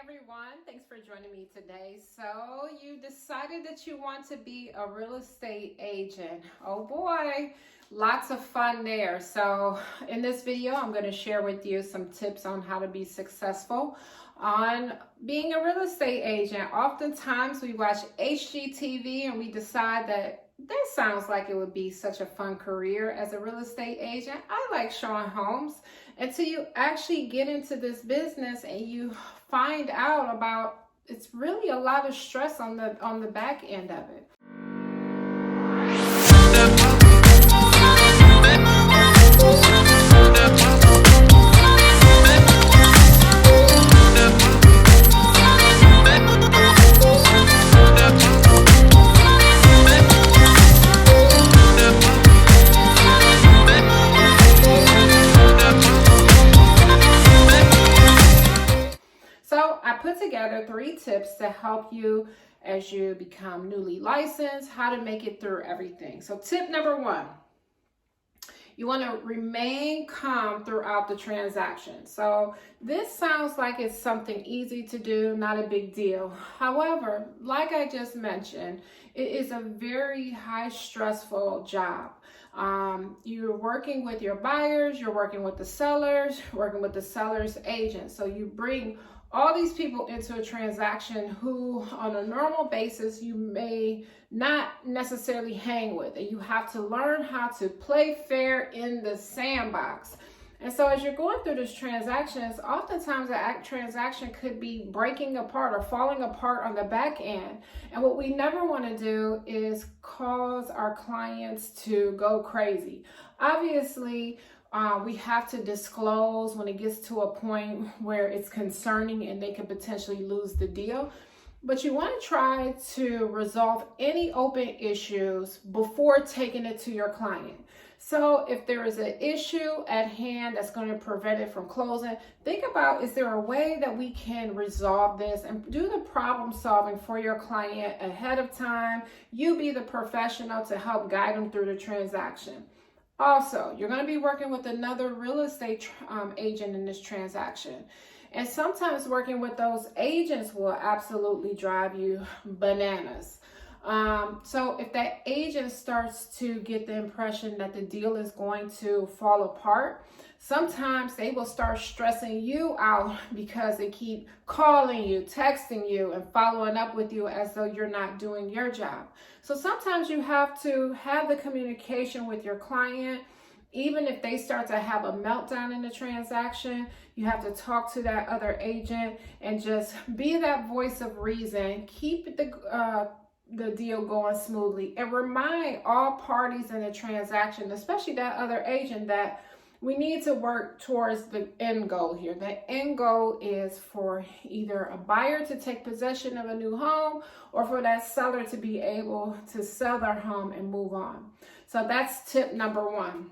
everyone, thanks for joining me today. So you decided that you want to be a real estate agent. Oh boy, lots of fun there. So in this video, I'm going to share with you some tips on how to be successful on being a real estate agent. Oftentimes we watch HGTV and we decide that sounds like it would be such a fun career as a real estate agent. I like showing homes until you actually get into this business and you find out about it's really a lot of stress on the back end of it. So I put together 3 tips to help you as you become newly licensed, how to make it through everything. So tip number 1, you want to remain calm throughout the transaction. So this sounds like it's something easy to do, not a big deal. However, like I just mentioned, it is a very high stressful job. You're working with your buyers, you're working with the sellers, working with the seller's agent. So you bring all these people into a transaction who on a normal basis you may not necessarily hang with, and you have to learn how to play fair in the sandbox. And so as you're going through these transactions, oftentimes the transaction could be breaking apart or falling apart on the back end. And what we never want to do is cause our clients to go crazy. Obviously, we have to disclose when it gets to a point where it's concerning and they could potentially lose the deal. But you want to try to resolve any open issues before taking it to your client. So if there is an issue at hand that's going to prevent it from closing, think about, is there a way that we can resolve this and do the problem solving for your client ahead of time? You be the professional to help guide them through the transaction. Also, you're going to be working with another real estate agent in this transaction. And sometimes working with those agents will absolutely drive you bananas. So if that agent starts to get the impression that the deal is going to fall apart, sometimes they will start stressing you out because they keep calling you, texting you, and following up with you as though you're not doing your job. So sometimes you have to have the communication with your client. Even if they start to have a meltdown in the transaction, you have to talk to that other agent and just be that voice of reason. Keep the deal going smoothly, and remind all parties in the transaction, especially that other agent, that we need to work towards the end goal here. The end goal is for either a buyer to take possession of a new home or for that seller to be able to sell their home and move on. So that's tip number 1.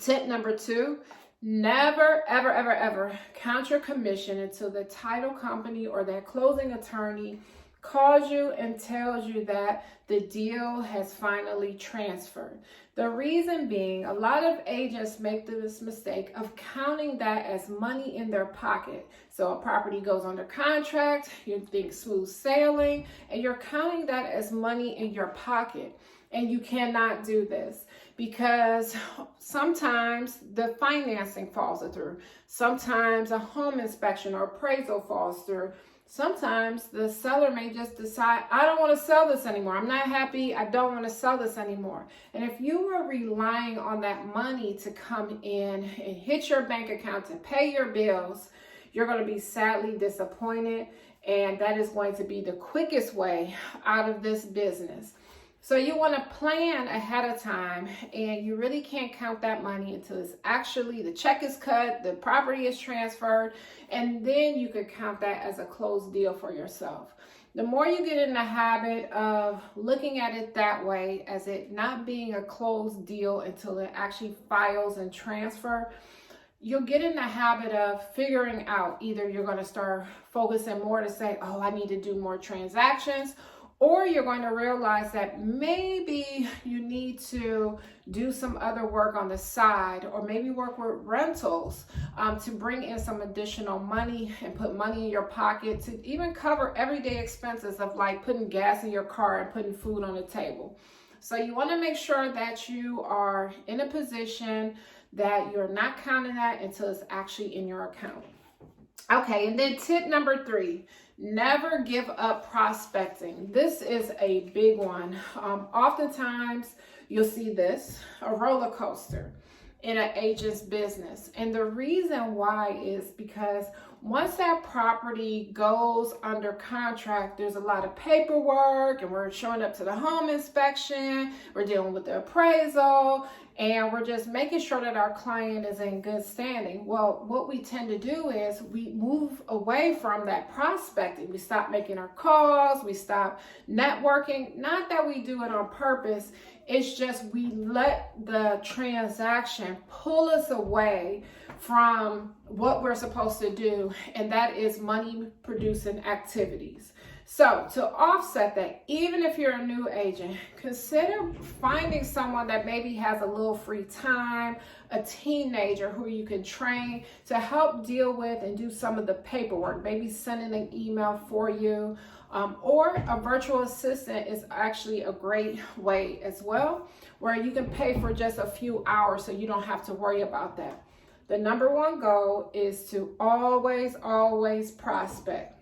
Tip number 2, never, ever, ever, ever count your commission until the title company or that closing attorney calls you and tells you that the deal has finally transferred. The reason being, a lot of agents make this mistake of counting that as money in their pocket. So a property goes under contract, you think smooth sailing, and you're counting that as money in your pocket. And you cannot do this because sometimes the financing falls through. Sometimes a home inspection or appraisal falls through. Sometimes the seller may just decide, I don't want to sell this anymore. I'm not happy. I don't want to sell this anymore. And if you were relying on that money to come in and hit your bank account to pay your bills, you're going to be sadly disappointed. And that is going to be the quickest way out of this business. So you want to plan ahead of time, and you really can't count that money until it's actually the check is cut, the property is transferred, and then you could count that as a closed deal for yourself. The more you get in the habit of looking at it that way, as it not being a closed deal until it actually files and transfer, you'll get in the habit of figuring out, either you're going to start focusing more to say, oh, I need to do more transactions, Or you're going to realize that maybe you need to do some other work on the side, or maybe work with rentals to bring in some additional money and put money in your pocket to even cover everyday expenses of like putting gas in your car and putting food on the table. So you want to make sure that you are in a position that you're not counting that until it's actually in your account. Okay, and then tip number 3, never give up prospecting. This is a big one. Oftentimes you'll see this, a roller coaster in an agent's business. And the reason why is because once that property goes under contract, there's a lot of paperwork, and we're showing up to the home inspection, we're dealing with the appraisal, and we're just making sure that our client is in good standing. Well, what we tend to do is we move away from that prospecting. We stop making our calls, we stop networking. Not that we do it on purpose, it's just we let the transaction pull us away from what we're supposed to do, and that is money producing activities. So to offset that, even if you're a new agent, consider finding someone that maybe has a little free time, a teenager who you can train to help deal with and do some of the paperwork, maybe sending an email for you, or a virtual assistant is actually a great way as well, where you can pay for just a few hours so you don't have to worry about that. The number one goal is to always prospect.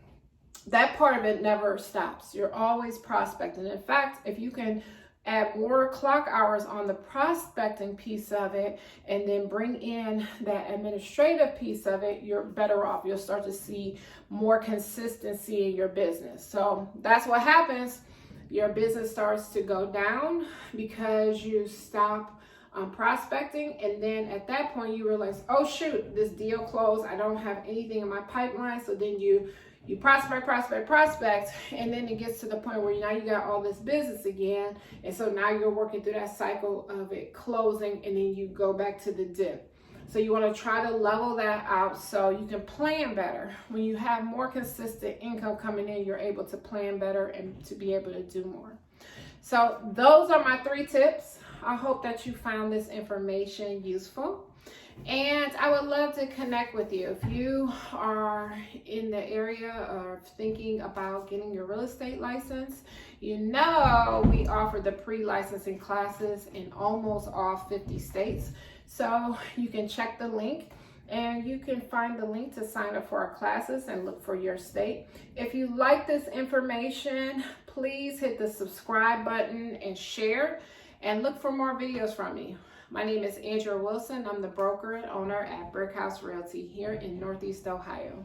That part of it never stops. You're always prospecting. In fact, if you can add more clock hours on the prospecting piece of it and then bring in that administrative piece of it, you're better off. You'll start to see more consistency in your business. So that's what happens. Your business starts to go down because you stop prospecting, and then at that point you realize, oh shoot, this deal closed, I don't have anything in my pipeline. So then you prospect, and then it gets to the point where now you got all this business again, and so now you're working through that cycle of it closing, and then you go back to the dip. So you want to try to level that out so you can plan better. When you have more consistent income coming in, you're able to plan better and to be able to do more. So those are my 3 tips. I hope that you found this information useful. And I would love to connect with you. If you are in the area of thinking about getting your real estate license, you know we offer the pre-licensing classes in almost all 50 states. So you can check the link, and you can find the link to sign up for our classes and look for your state. If you like this information, please hit the subscribe button and share, and look for more videos from me. My name is Andrea Wilson. I'm the broker and owner at Brick House Realty here in Northeast Ohio.